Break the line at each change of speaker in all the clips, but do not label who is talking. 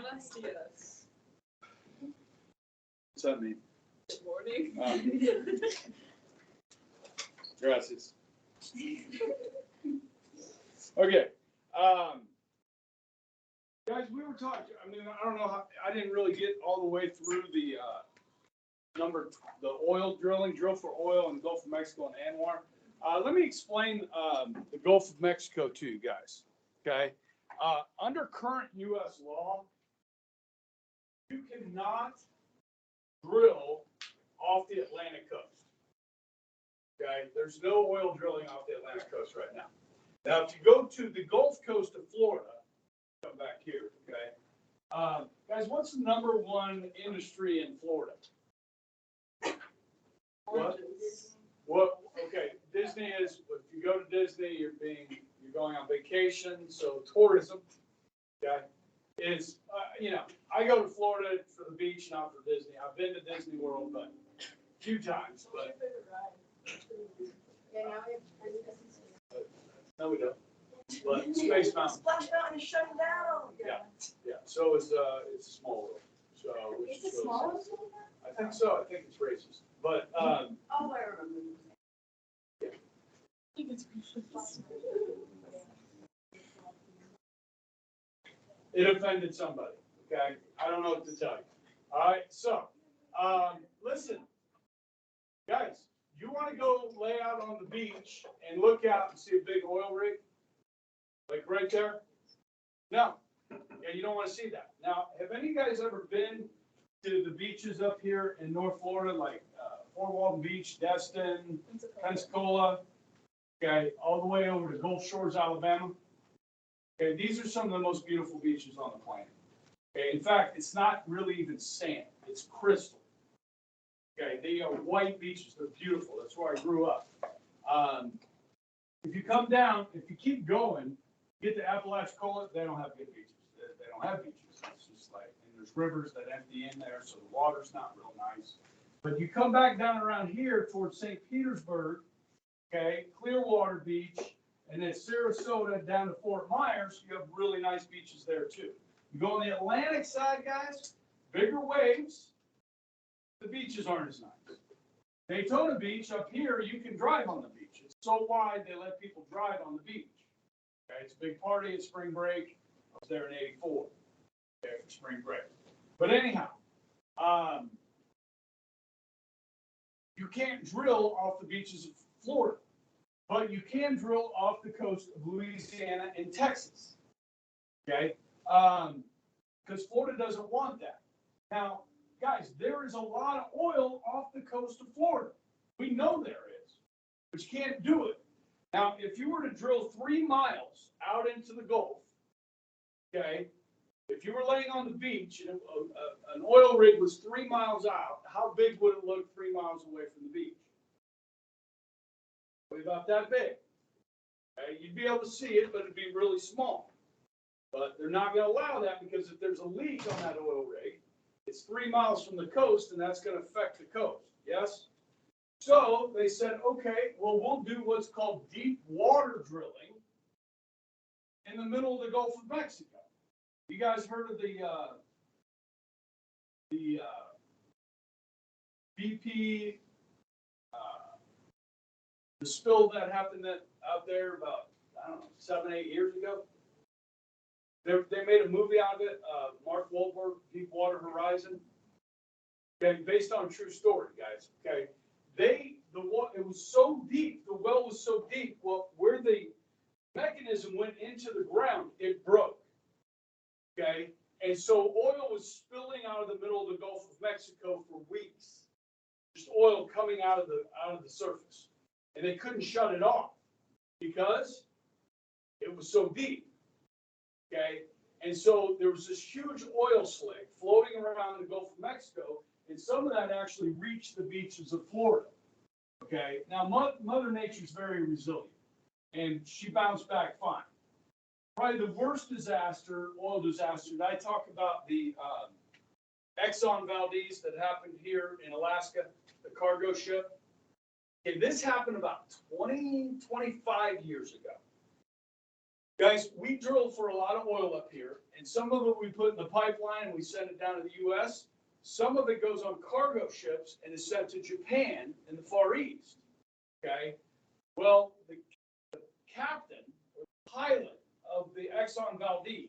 Buenos dias.
What's that mean?
Good morning.
Gracias. Okay. Guys, we were talking, I mean, I don't know how, I didn't really get all the way through the oil drilling, drill for oil in the Gulf of Mexico and Anwar. Let me explain the Gulf of Mexico to you guys, okay? Under current U.S. law, you cannot drill off the Atlantic coast. Okay, there's no oil drilling off the Atlantic coast right now. Now, if you go to the Gulf Coast of Florida, come back here, okay? Guys, what's the #1 industry in Florida? What? Okay, Disney is, if you go to Disney, you're going on vacation, so tourism, okay, is, you know, I go to Florida for the beach, not for Disney. I've been to Disney World, but a few times, but. No, we don't. But Space Mountain.
Splash Mountain is shutting down.
Yeah, so it's a small world, so.
It's a small one?
I think so, I think it's racist, but,
Oh, I remember.
Yeah. It offended somebody, okay? I don't know what to tell you. All right, so, listen, guys, you want to go lay out on the beach and look out and see a big oil rig? Like right there? No. Yeah, you don't want to see that. Now, have any of you guys ever been to the beaches up here in North Florida, like Fort Walton Beach, Destin, Pensacola, okay, all the way over to Gulf Shores, Alabama? Okay, these are some of the most beautiful beaches on the planet. Okay, in fact, it's not really even sand, it's crystal. Okay, they are white beaches, they're beautiful, that's where I grew up. If you come down, if you keep going, get to Apalachicola, they don't have good beaches. They don't have beaches. It's just like, and there's rivers that empty in there, so the water's not real nice. But you come back down around here towards St. Petersburg, okay, Clearwater Beach, and then Sarasota down to Fort Myers, you have really nice beaches there too. You go on the Atlantic side, guys, bigger waves, the beaches aren't as nice. Daytona Beach up here, you can drive on the beach. It's so wide, they let people drive on the beach. Okay, it's a big party at spring break. I was there in '84, okay, for spring break. But anyhow, you can't drill off the beaches of Florida, but you can drill off the coast of Louisiana and Texas, okay? Because Florida doesn't want that. Now, guys, there is a lot of oil off the coast of Florida. We know there is, but you can't do it. Now, if you were to drill 3 miles out into the Gulf, okay, if you were laying on the beach and an oil rig was 3 miles out, how big would it look 3 miles away from the beach? Probably about that big. Okay, you'd be able to see it, but it'd be really small. But they're not going to allow that because if there's a leak on that oil rig, it's 3 miles from the coast, and that's going to affect the coast. Yes? So they said, okay, well, we'll do what's called deep water drilling in the middle of the Gulf of Mexico. You guys heard of the BP, the spill that happened out there about, I don't know, 7, 8 years ago? They made a movie out of it, Mark Wahlberg, Deepwater Horizon. Okay, based on a true story, guys. Okay, it was so deep, the well was so deep. Well, where the mechanism went into the ground, it broke. Okay, and so oil was spilling out of the middle of the Gulf of Mexico for weeks. Just oil coming out of the surface, and they couldn't shut it off because it was so deep. Okay, and so there was this huge oil slick floating around the Gulf of Mexico, and some of that actually reached the beaches of Florida. Okay, now Mother Nature's very resilient, and she bounced back fine. Probably the worst disaster, oil disaster, that I talk about the Exxon Valdez that happened here in Alaska, the cargo ship. Okay, this happened about 20, 25 years ago. Guys, we drill for a lot of oil up here, and some of it we put in the pipeline and we send it down to the US. Some of it goes on cargo ships and is sent to Japan in the Far East. Okay? Well, the captain or the pilot of the Exxon Valdez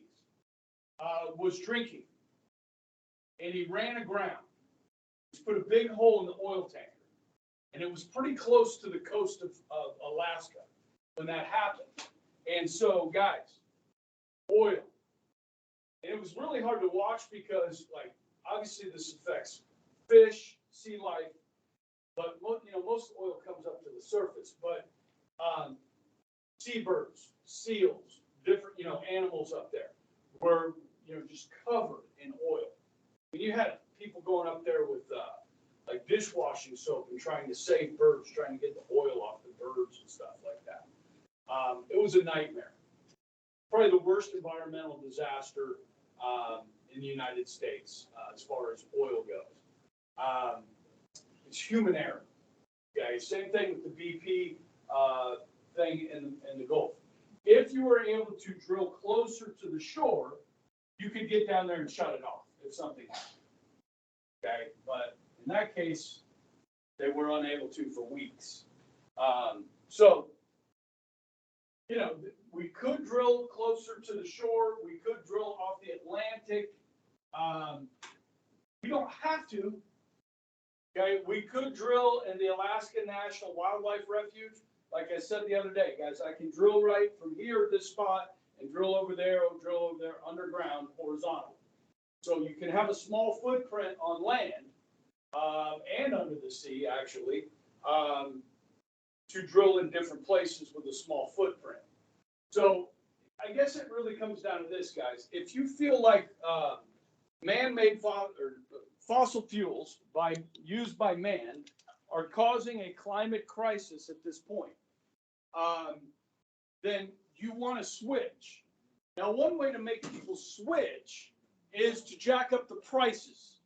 was drinking, and he ran aground. He put a big hole in the oil tanker, and it was pretty close to the coast of Alaska when that happened. And so, guys, oil. And it was really hard to watch because, like, obviously this affects fish, sea life, but most oil comes up to the surface. But seabirds, seals, different animals up there were just covered in oil. And you had people going up there with like dishwashing soap and trying to save birds, trying to get the oil off the birds and stuff like that. It was a nightmare. Probably the worst environmental disaster in the United States as far as oil goes. It's human error. Okay, same thing with the BP thing in the Gulf. If you were able to drill closer to the shore, you could get down there and shut it off if something happened. Okay, but in that case, they were unable to for weeks. So, we could drill closer to the shore. We could drill off the Atlantic. We don't have to. Okay, we could drill in the Alaska National Wildlife Refuge. Like I said the other day, guys, I can drill right from here at this spot and drill over there underground, horizontal. So you can have a small footprint on land and under the sea, actually, to drill in different places with a small footprint. So I guess it really comes down to this, guys. If you feel like man-made fossil fuels used by man are causing a climate crisis at this point, then you want to switch. Now, one way to make people switch is to jack up the prices.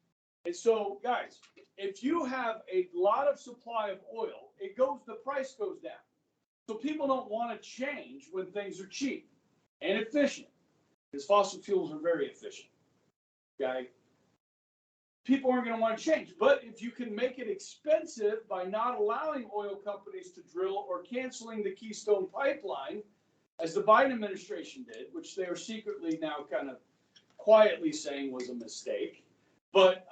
And so, guys, if you have a lot of supply of oil, the price goes down. So people don't want to change when things are cheap and efficient, because fossil fuels are very efficient. Okay? People aren't going to want to change. But if you can make it expensive by not allowing oil companies to drill or canceling the Keystone Pipeline, as the Biden administration did, which they are secretly now kind of quietly saying was a mistake, but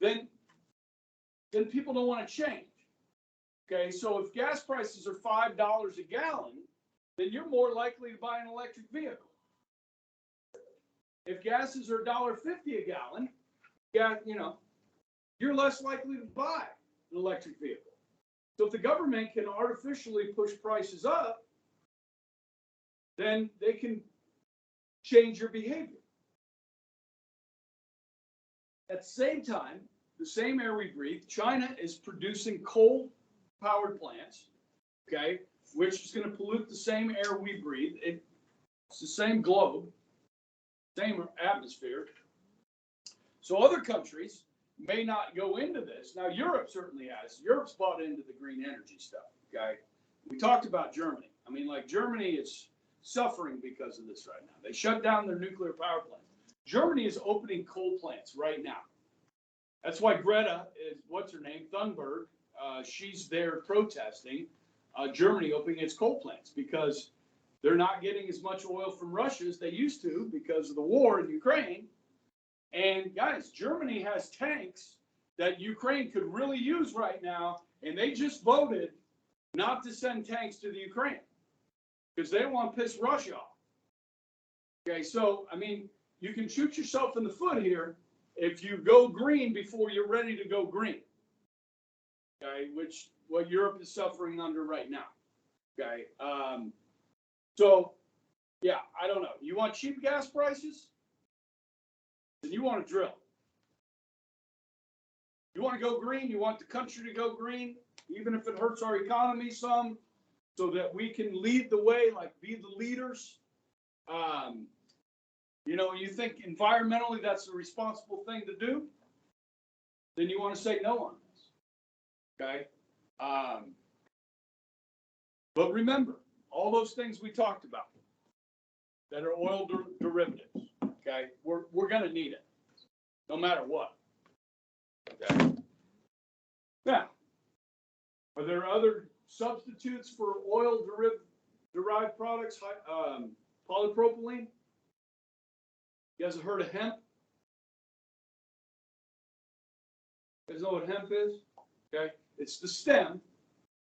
then people don't want to change. Okay, so if gas prices are $5 a gallon, then you're more likely to buy an electric vehicle. If gases are $1.50 a gallon, you're less likely to buy an electric vehicle. So if the government can artificially push prices up, then they can change your behavior. At the same time, the same air we breathe, China is producing coal-powered plants, okay, which is going to pollute the same air we breathe. It's the same globe, same atmosphere. So other countries may not go into this. Now, Europe certainly has. Europe's bought into the green energy stuff, okay? We talked about Germany. I mean, like, Germany is suffering because of this right now. They shut down their nuclear power plants. Germany is opening coal plants right now. That's why Greta is, what's her name, Thunberg, she's there protesting Germany opening its coal plants because they're not getting as much oil from Russia as they used to because of the war in Ukraine. And guys, Germany has tanks that Ukraine could really use right now, and they just voted not to send tanks to the Ukraine because they don't want to piss Russia off. Okay, so, I mean, you can shoot yourself in the foot here if you go green before you're ready to go green. Okay, which what Europe is suffering under right now. Okay, so, yeah, I don't know. You want cheap gas prices? Then you want to drill. You want to go green? You want the country to go green, even if it hurts our economy some, so that we can lead the way, like be the leaders. You think environmentally that's the responsible thing to do, then you want to say no on this. Okay? But remember,
all those things we talked about that are oil derivatives, okay, we're going to need it no matter what. Okay. Now, are there other substitutes for oil derived products? Polypropylene? You guys have heard of hemp? You guys know what hemp is? Okay. It's the stem.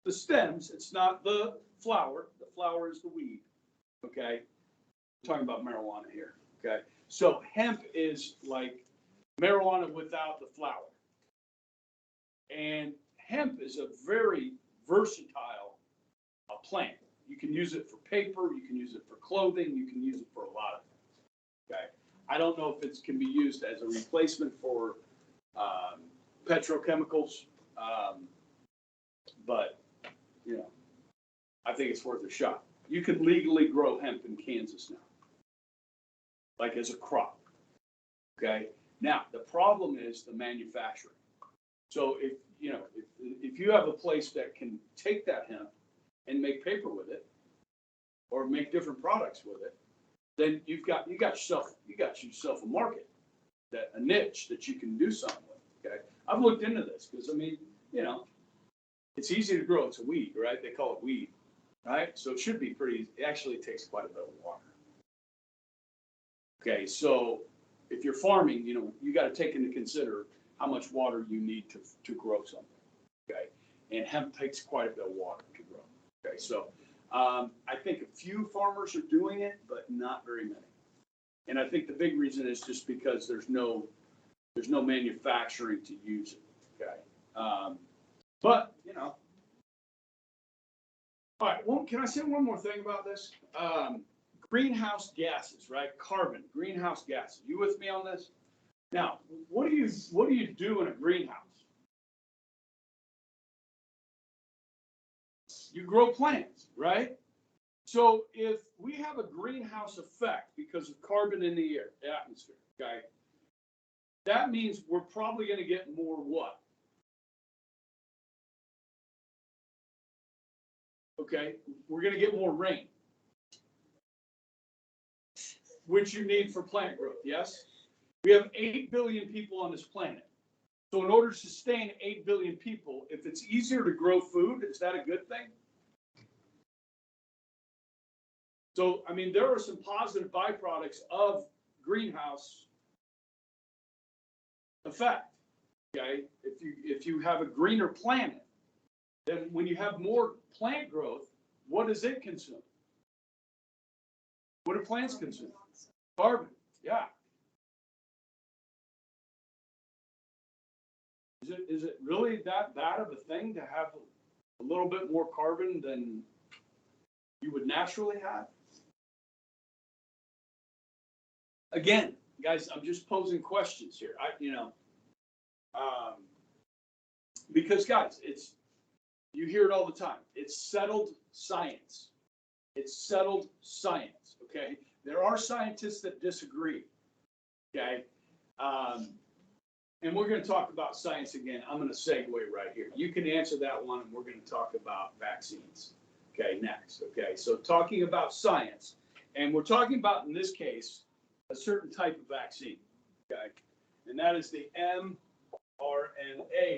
The stems, it's not the flower. The flower is the weed. Okay. I'm talking about marijuana here. Okay. So hemp is like marijuana without the flower. And hemp is a very versatile plant. You can use it for paper, you can use it for clothing, you can use it for a lot of things. Okay. I don't know if it can be used as a replacement for petrochemicals, but you know, I think it's worth a shot. You can legally grow hemp in Kansas now, like as a crop. Okay. Now the problem is the manufacturing. So if you have a place that can take that hemp and make paper with it, or make different products with it, then you got yourself a market, a niche that you can do something with. Okay, I've looked into this because I mean, you know, it's easy to grow. It's a weed, right? They call it weed, right? So it should be pretty. It actually takes quite a bit of water. Okay, so if you're farming, you know, you got to take into consider how much water you need to grow something. Okay, and hemp takes quite a bit of water to grow. Okay, so I think a few farmers are doing it, but not very many. And I think the big reason is just because there's no manufacturing to use it. Okay, but you know, all right. Well, can I say one more thing about this? Greenhouse gases, right? Carbon, greenhouse gases. You with me on this? Now, what do you do in a greenhouse? You grow plants, right? So if we have a greenhouse effect because of carbon in the air, the atmosphere, okay, that means we're probably going to get more what? Okay, we're going to get more rain, which you need for plant growth, yes? We have 8 billion people on this planet. So in order to sustain 8 billion people, if it's easier to grow food, is that a good thing? So, I mean, there are some positive byproducts of greenhouse effect, okay? If you have a greener planet, then when you have more plant growth, what does it consume? What do plants consume? Carbon, yeah. Is it really that bad of a thing to have a little bit more carbon than you would naturally have? Again, guys, I'm just posing questions here. Because guys, you hear it all the time. It's settled science. It's settled science. Okay, there are scientists that disagree. Okay, and we're going to talk about science again. I'm going to segue right here. You can answer that one, and we're going to talk about vaccines. Okay, next. Okay, so talking about science, and we're talking about in this case a certain type of vaccine, okay? And that is the mRNA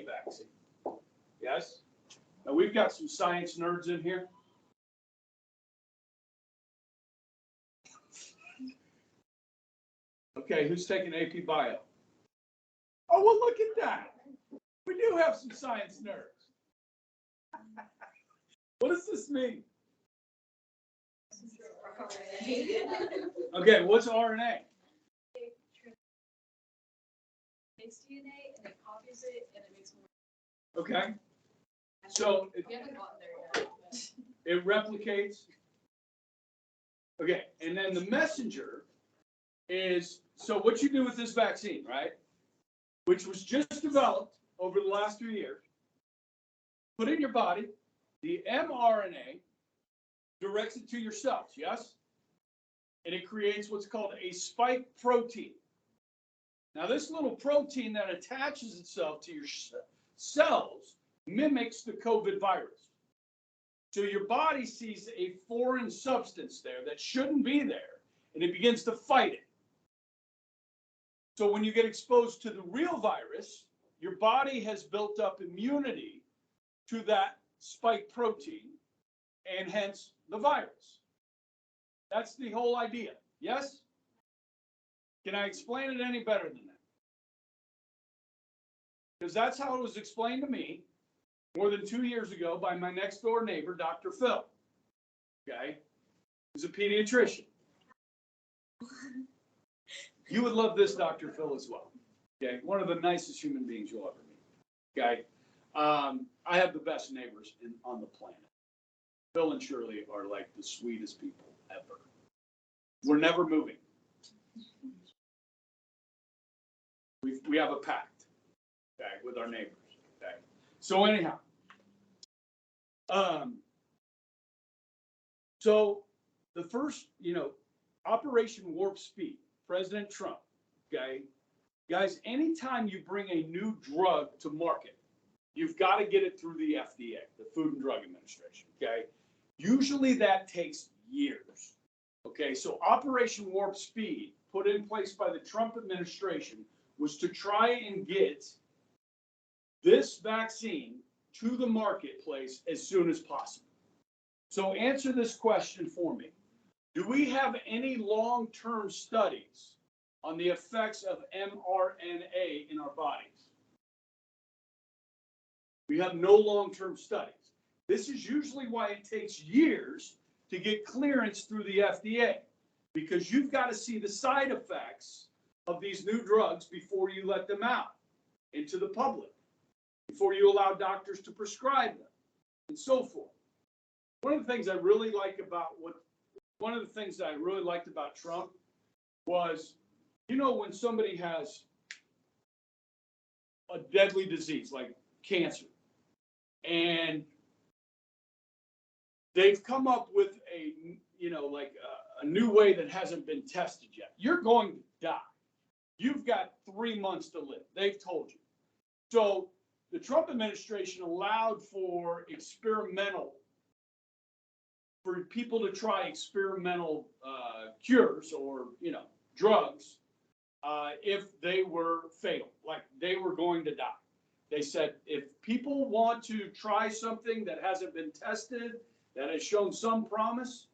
vaccine, yes? Now, we've got some science nerds in here. Okay, who's taking AP Bio? Oh, well, look at that. We do have some science nerds. What does this mean? Okay, what's RNA?
Makes DNA and it copies it and it makes more.
Okay. So
We haven't gotten there yet. But...
it replicates. Okay, and then the messenger is, so what you do with this vaccine, right? Which was just developed over the last few years. Put in your body, the mRNA directs it to your cells, yes? And it creates what's called a spike protein. Now, this little protein that attaches itself to your cells mimics the COVID virus. So your body sees a foreign substance there that shouldn't be there, and it begins to fight it. So when you get exposed to the real virus, your body has built up immunity to that spike protein, and hence the virus. That's the whole idea. Yes? Can I explain it any better than that? Because that's how it was explained to me more than 2 years ago by my next door neighbor, Dr. Phil. Okay? He's a pediatrician. You would love this Dr. Phil as well. Okay? One of the nicest human beings you'll ever meet. Okay? I have the best neighbors on the planet. Phil and Shirley are like the sweetest people ever. We're never moving. We have a pact, okay, with our neighbors. Okay. So anyhow, so the first, Operation Warp Speed, President Trump, okay, guys, anytime you bring a new drug to market, you've got to get it through the FDA, the Food and Drug Administration, okay? Usually that takes years, okay? So Operation Warp Speed, put in place by the Trump administration, was to try and get this vaccine to the marketplace as soon as possible. So answer this question for me. Do we have any long-term studies on the effects of mRNA in our bodies? We have no long-term studies. This is usually why it takes years to get clearance through the FDA, because you've got to see the side effects of these new drugs before you let them out into the public, before you allow doctors to prescribe them, and so forth. One of the things I really liked about Trump was, when somebody has a deadly disease like cancer, and they've come up with a new way that hasn't been tested yet. You're going to die. You've got 3 months to live. They've told you. So the Trump administration allowed for people to try experimental cures or, drugs if they were fatal, like they were going to die. They said, if people want to try something that hasn't been tested, that has shown some promise,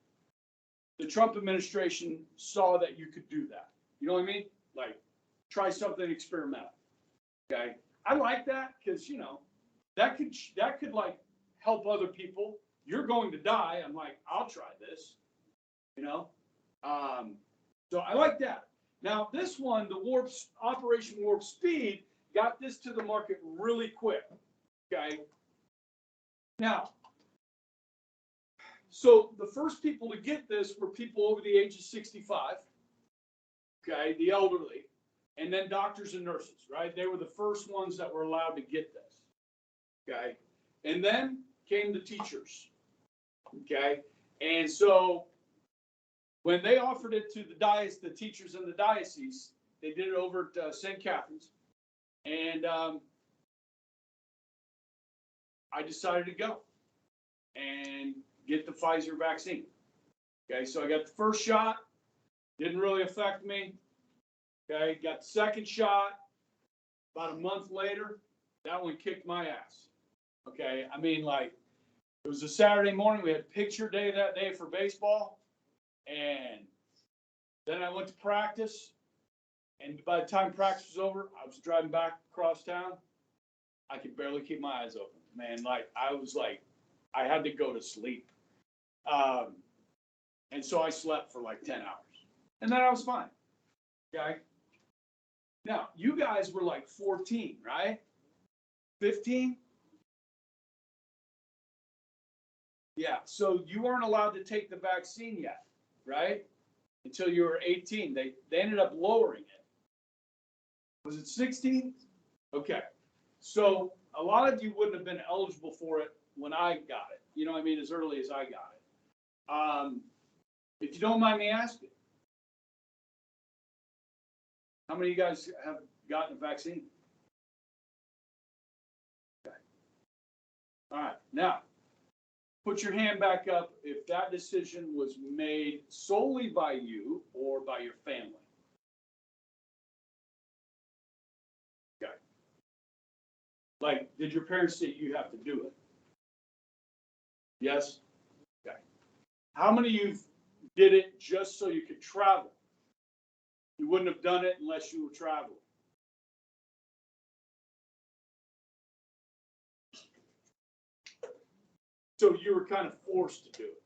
the Trump administration saw that you could do that. You know what I mean? Like, try something experimental. Okay? I like that because, that could like help other people. You're going to die. I'm like, I'll try this. So I like that. Now, this one, the Operation Warp Speed, got this to the market really quick, okay? Now, so the first people to get this were people over the age of 65, okay, the elderly, and then doctors and nurses, right? They were the first ones that were allowed to get this, okay? And then came the teachers, okay? And so when they offered it to the teachers in the diocese, they did it over at St. Catherine's. And I decided to go and get the Pfizer vaccine. Okay, so I got the first shot, didn't really affect me. Okay, got the second shot about a month later. That one kicked my ass. Okay, I mean, like, it was a Saturday morning. We had picture day that day for baseball. And then I went to practice. And by the time practice was over, I was driving back across town. I could barely keep my eyes open, man. I had to go to sleep. And so I slept for like 10 hours. And then I was fine. Okay. Now, you guys were like 14, right? 15? Yeah. So you weren't allowed to take the vaccine yet, right? Until you were 18. They ended up lowering it. Was it 16? Okay. So a lot of you wouldn't have been eligible for it when I got it. You know what I mean? As early as I got it. If you don't mind me asking, how many of you guys have gotten the vaccine? Okay. All right. Now, Put your hand back up if that decision was made solely by you or by your family. Okay. Like, did your parents say you have to do it? Yes? Okay. How many of you did it just so you could travel? You wouldn't have done it unless you were traveling. So you were kind of forced to do it.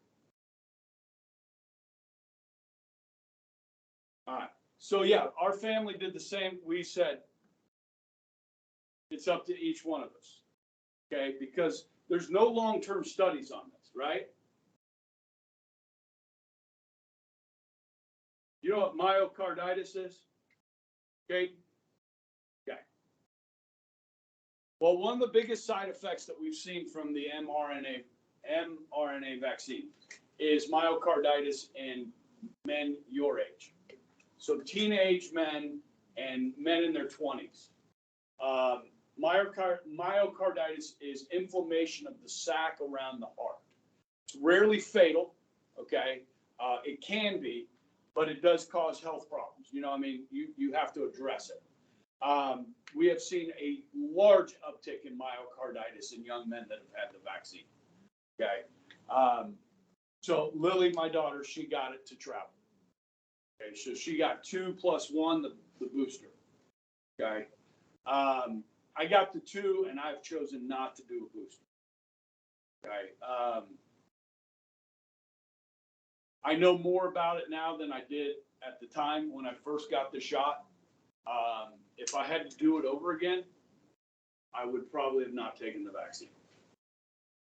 All right. So yeah, our family did the same. We said it's up to each one of us. Okay, because there's no long-term studies on this, right? You know what myocarditis is? Okay. Okay. Well, one of the biggest side effects that we've seen from the mRNA vaccine is myocarditis in men your age. So teenage men and men in their 20s. Myocarditis is inflammation of the sac around the heart. It's rarely fatal, okay? It can be, but it does cause health problems. You know, I mean, you have to address it. We have seen a large uptick in myocarditis in young men that have had the vaccine, okay? So Lily, my daughter, she got it to travel. Okay, so she got 2 + 1, the booster, okay? I got the 2, and I've chosen not to do a booster. Okay. I know more about it now than I did at the time when I first got the shot. If I had to do it over again, I would probably have not taken the vaccine,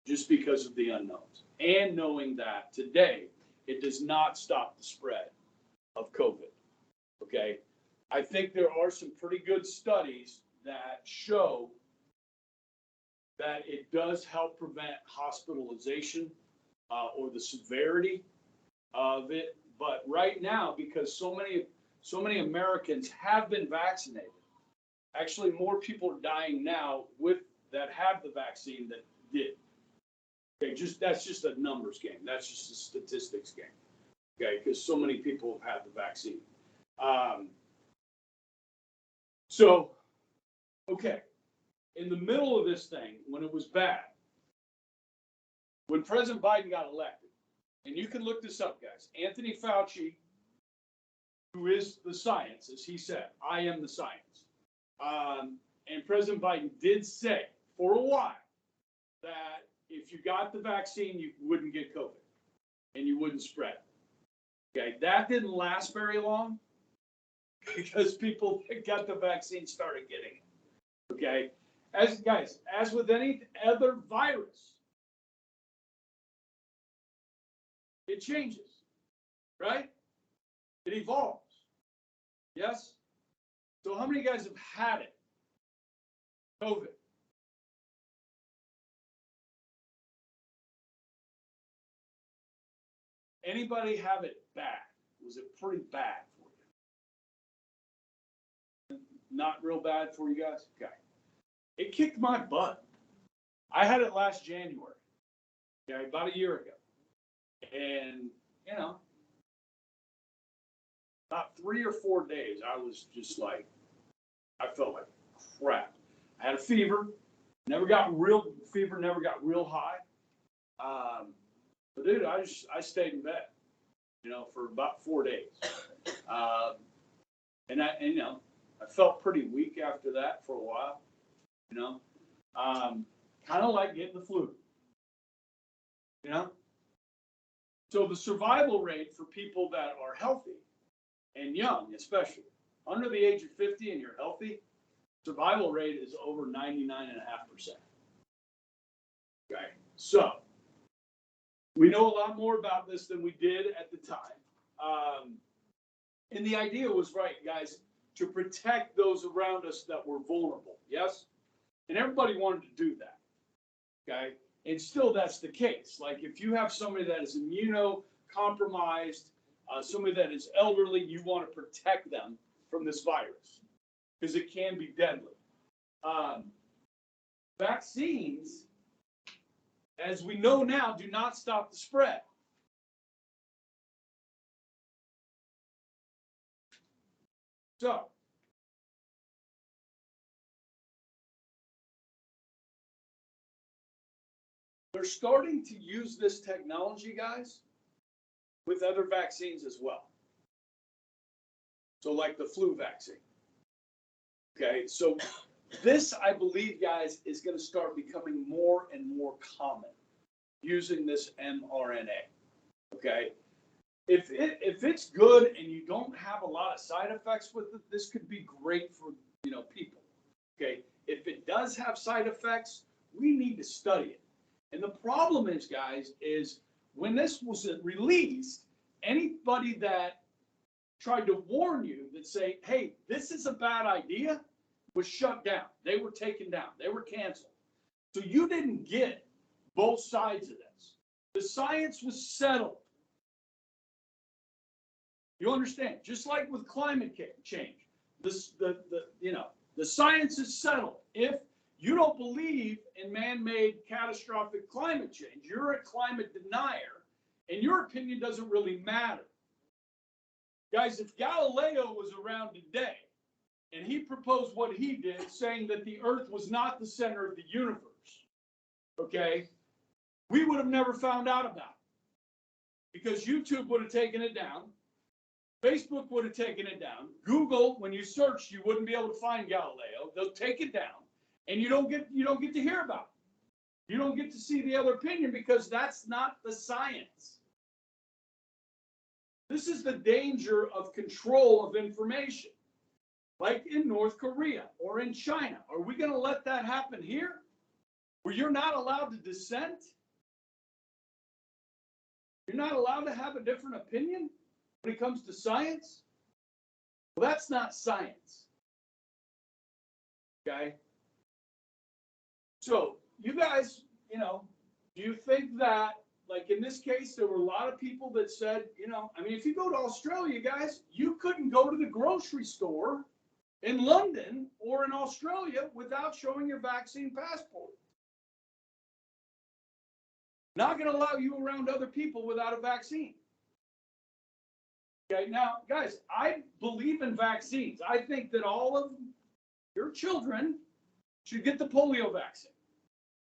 just because of the unknowns. And knowing that today, it does not stop the spread of COVID. Okay. I think there are some pretty good studies that show that it does help prevent hospitalization or the severity of it. But right now, because so many Americans have been vaccinated, actually more people are dying now that have the vaccine than did. Okay, that's just a numbers game. That's just a statistics game. Okay, because so many people have had the vaccine. Okay, in the middle of this thing, when it was bad, when President Biden got elected, and you can look this up, guys, Anthony Fauci, who is the science, as he said, I am the science. And President Biden did say for a while that if you got the vaccine, you wouldn't get COVID and you wouldn't spread it. Okay, that didn't last very long because people that got the vaccine started getting it. Okay, as with any other virus, it changes, right? It evolves. Yes? So how many guys have had it? COVID. Anybody have it bad? Was it pretty bad for you? Not real bad for you guys? Okay. It kicked my butt. I had it last January. Okay, about a year ago. And, you know, about 3 or 4 days, I was just like, I felt like crap. I had a fever, never got real high. But dude, I stayed in bed, for about 4 days. And I felt pretty weak after that for a while, kind of like getting the flu, So the survival rate for people that are healthy and young, especially under the age of 50 and you're healthy, survival rate is over 99.5%. Okay, so we know a lot more about this than we did at the time. And the idea was right, guys, to protect those around us that were vulnerable, yes? And everybody wanted to do that, okay? And still that's the case. Like if you have somebody that is immunocompromised, somebody that is elderly, you want to protect them from this virus because it can be deadly. Vaccines, as we know now, do not stop the spread. So, they're starting to use this technology, guys, with other vaccines as well. So like the flu vaccine. Okay, so this, I believe, guys, is going to start becoming more and more common using this mRNA. Okay, if it's good and you don't have a lot of side effects with it, this could be great for people. Okay, if it does have side effects, we need to study it. And the problem is, guys, is when this was released, anybody that tried to warn you that say, hey, this is a bad idea, was shut down. They were taken down. They were canceled. So you didn't get both sides of this. The science was settled. You understand? Just like with climate change, the science is settled. If you don't believe in man-made catastrophic climate change, you're a climate denier, and your opinion doesn't really matter. Guys, if Galileo was around today and he proposed what he did, saying that the Earth was not the center of the universe, okay, we would have never found out about it because YouTube would have taken it down. Facebook would have taken it down. Google, when you search, you wouldn't be able to find Galileo. They'll take it down, and you don't get to hear about it. You don't get to see the other opinion because that's not the science. This is the danger of control of information, like in North Korea or in China. Are we going to let that happen here, where you're not allowed to dissent? You're not allowed to have a different opinion when it comes to science? Well, that's not science. Okay? So, you guys, do you think that, like in this case, there were a lot of people that said, if you go to Australia, guys, you couldn't go to the grocery store in London or in Australia without showing your vaccine passport. Not going to allow you around other people without a vaccine. Okay, now, guys, I believe in vaccines. I think that all of your children should get the polio vaccine.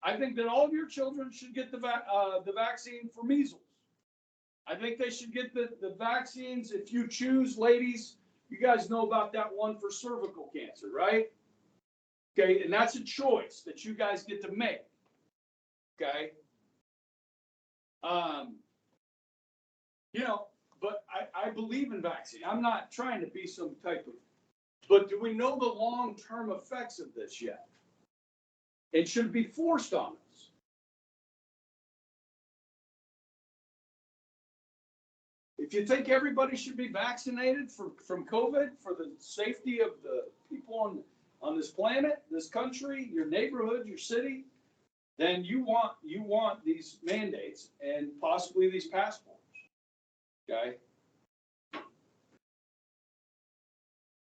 I think that all of your children should get the vaccine for measles. I think they should get the vaccines, if you choose, ladies. You guys know about that one for cervical cancer, right? Okay, and that's a choice that you guys get to make. Okay? But I believe in vaccine. I'm not trying to be some type of, but do we know the long-term effects of this yet? It should be forced on us. If you think everybody should be vaccinated from COVID for the safety of the people on this planet, this country, your neighborhood, your city, then you want these mandates and possibly these passports. Okay.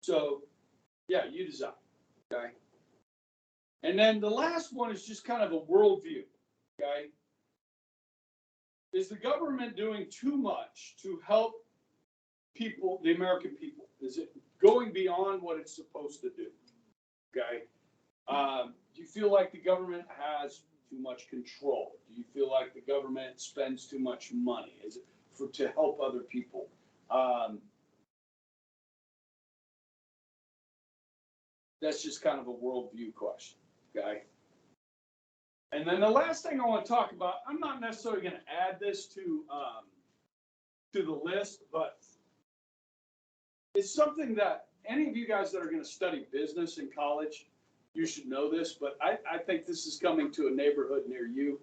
So, yeah, you decide. Okay. And then the last one is just kind of a worldview. Okay. Is the government doing too much to help people, the American people? Is it going beyond what it's supposed to do? Okay. Do you feel like the government has too much control? Do you feel like the government spends too much money? Is it to help other people? That's just kind of a worldview question, okay? And then the last thing I want to talk about, I'm not necessarily going to add this to the list, but it's something that any of you guys that are going to study business in college, you should know this, but I think this is coming to a neighborhood near you.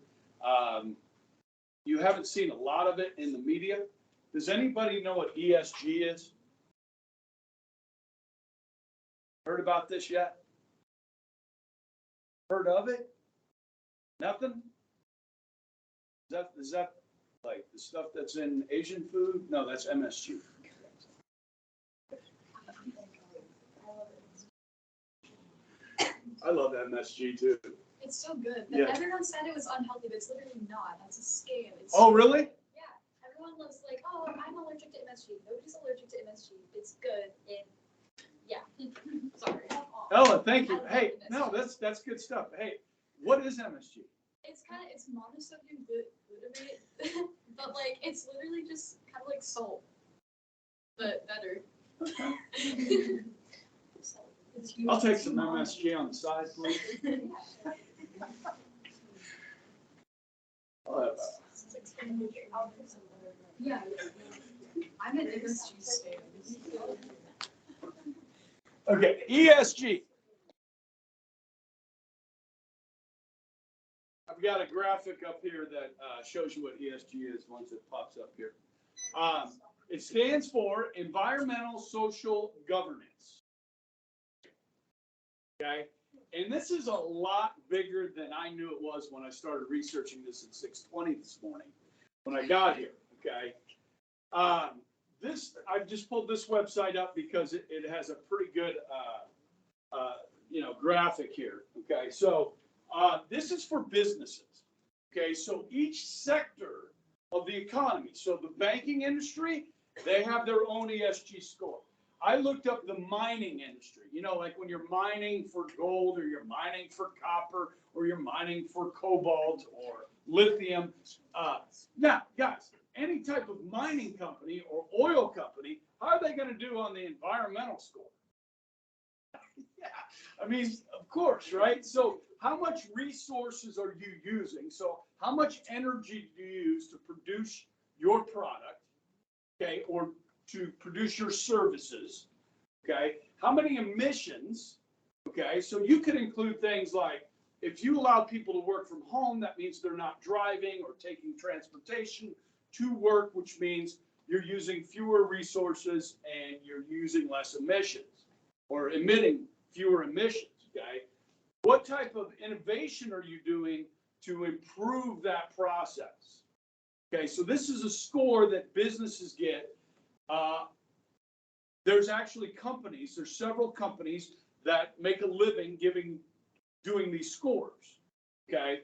You haven't seen a lot of it in the media. Does anybody know what ESG is? Heard about this yet? Heard of it? Nothing? Is that like the stuff that's in Asian food? No, that's MSG. I love MSG too.
It's still good, but
Yeah.
everyone said it was unhealthy, but it's literally not. That's a scam. It's
Oh, really?
Yeah, everyone loves like, oh, I'm allergic to MSG. Nobody's allergic to MSG. It's good, and yeah. Sorry.
Ella, thank you.
I love
Hey,
MSG.
no, that's good stuff. Hey, what is MSG?
It's monosodium glutamate, but like it's literally just kind of like salt, but better. So, it's
I'll take some MSG on the side, please. I'll have
Yeah, I'm an MSG stan.
Okay, ESG. I've got a graphic up here that shows you what ESG is once it pops up here. It stands for Environmental Social Governance. Okay, and this is a lot bigger than I knew it was when I started researching this at 6:20 this morning when I got here. Okay, I just pulled this website up because it has a pretty good graphic here. Okay, so this is for businesses. Okay, so each sector of the economy, so the banking industry, they have their own ESG score. I looked up the mining industry, like when you're mining for gold or you're mining for copper or you're mining for cobalt or lithium. Now, guys, any type of mining company or oil company, how are they going to do on the environmental score? Yeah, I mean, of course, right? So how much resources are you using? So how much energy do you use to produce your product, okay, or to produce your services, okay? How many emissions, okay? So you could include things like if you allow people to work from home, that means they're not driving or taking transportation to work, which means you're using fewer resources and you're using less emissions or emitting fewer emissions, okay? What type of innovation are you doing to improve that process? Okay, so this is a score that businesses get. There's actually there's several companies that make a living doing these scores, okay?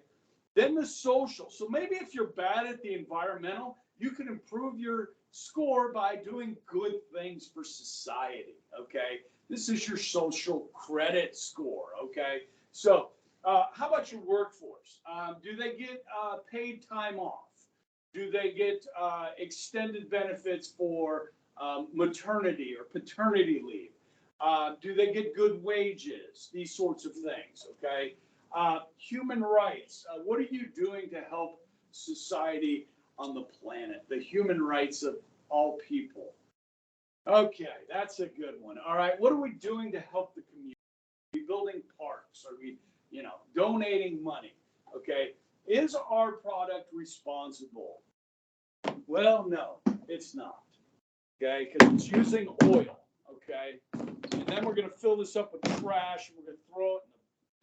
Then the social. So maybe if you're bad at the environmental, you can improve your score by doing good things for society, okay? This is your social credit score, okay? So how about your workforce? Do they get paid time off? Do they get extended benefits for maternity or paternity leave? Do they get good wages? These sorts of things, okay? Human rights. What are you doing to help society on the planet? The human rights of all people. Okay, that's a good one. All right, what are we doing to help the community? Are we building parks? Are we, donating money? Okay, is our product responsible? Well, no, it's not. Okay, because it's using oil. Okay, and then we're gonna fill this up with trash and we're gonna throw it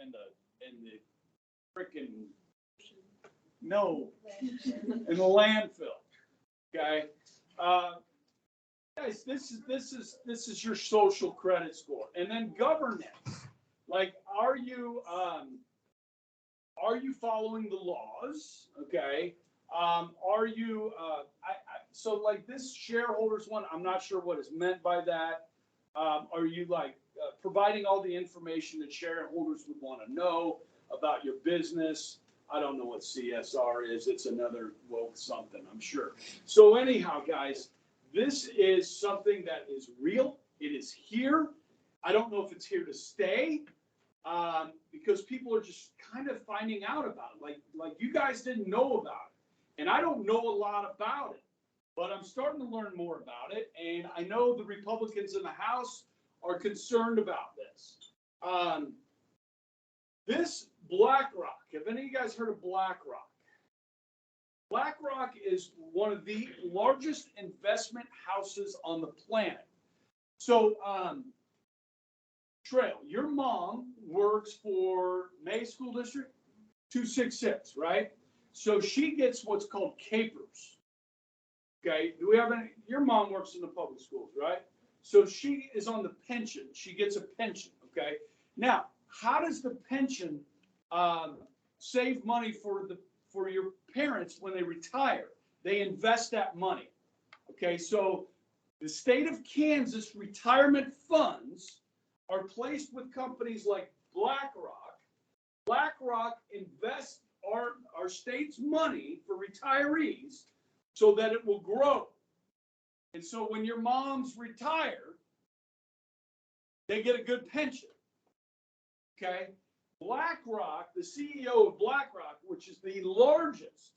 in the freaking in the landfill. Okay. Guys, this is your social credit score, and then governance. Like, are you following the laws? Okay. Are you? So like this shareholders one, I'm not sure what is meant by that. Are you providing all the information that shareholders would want to know about your business? I don't know what CSR is. It's another woke something, I'm sure. So anyhow, guys. This is something that is real. It is here. I don't know if it's here to stay because people are just kind of finding out about it. Like you guys didn't know about it. And I don't know a lot about it, but I'm starting to learn more about it. And I know the Republicans in the House are concerned about this. This BlackRock, have any of you guys heard of BlackRock? BlackRock is one of the largest investment houses on the planet. So, Trail, your mom works for May School District 266, right? So she gets what's called capers. Okay, do we have any? Your mom works in the public schools, right? So she is on the pension. She gets a pension, okay? Now, how does the pension
save money for your parents when they retire. They invest that money. Okay, so the state of Kansas retirement funds are placed with companies like BlackRock. BlackRock invests our state's money for retirees so that it will grow. And so when your moms retire, they get a good pension. Okay? BlackRock, the CEO of BlackRock, which is the largest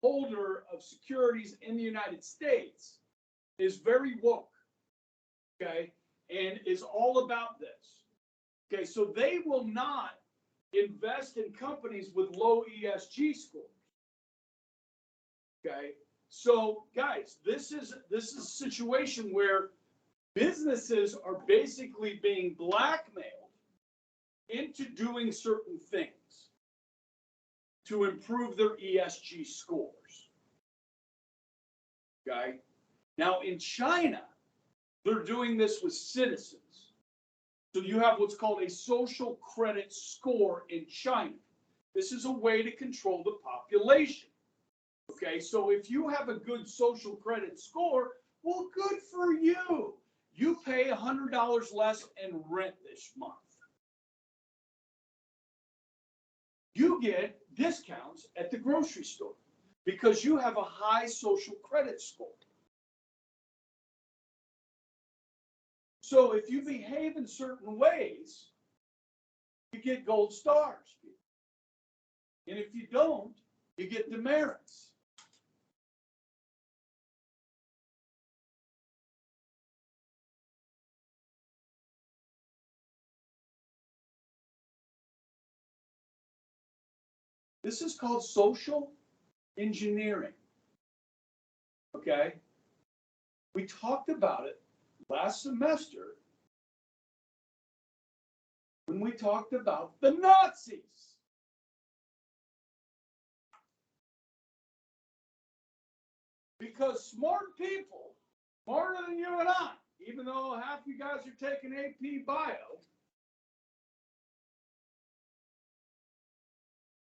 holder of securities in the United States, is very woke. Okay? And is all about this. Okay, so they will not invest in companies with low ESG scores. Okay, so guys, this is a situation where businesses are basically being blackmailed into doing certain things to improve their ESG scores. Okay, now in China, they're doing this with citizens. So you have what's called a social credit score in China. This is a way to control the population. Okay, so if you have a good social credit score, well, good for you. You pay $100 less in rent this month. You get discounts at the grocery store because you have a high social credit score. So if you behave in certain ways, you get gold stars. And if you don't, you get demerits. This is called social engineering. Okay? We talked about it last semester when we talked about the Nazis. Because smart people, smarter than you and I, even though half you guys are taking AP Bio,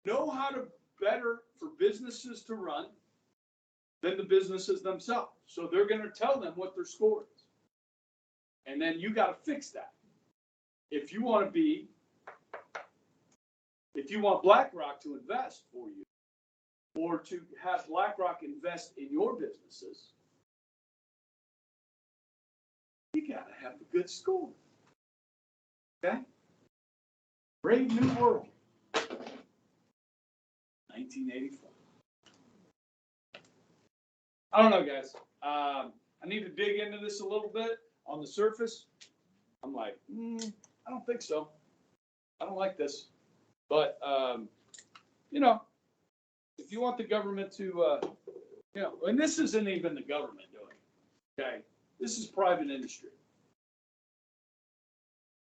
know how to better for businesses to run than the businesses themselves. So they're going to tell them what their score is. And then you got to fix that. If you want BlackRock to invest for you, or to have BlackRock invest in your businesses, you got to have a good score. Okay? Brave New World. 1984. I don't know, guys. I need to dig into this a little bit. On the surface, I'm like, I don't think so. I don't like this. But, if you want the government to, and this isn't even the government doing it, okay? This is private industry.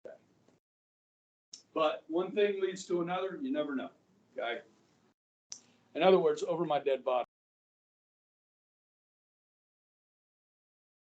Okay. But one thing leads to another, you never know, okay? In other words, over my dead body.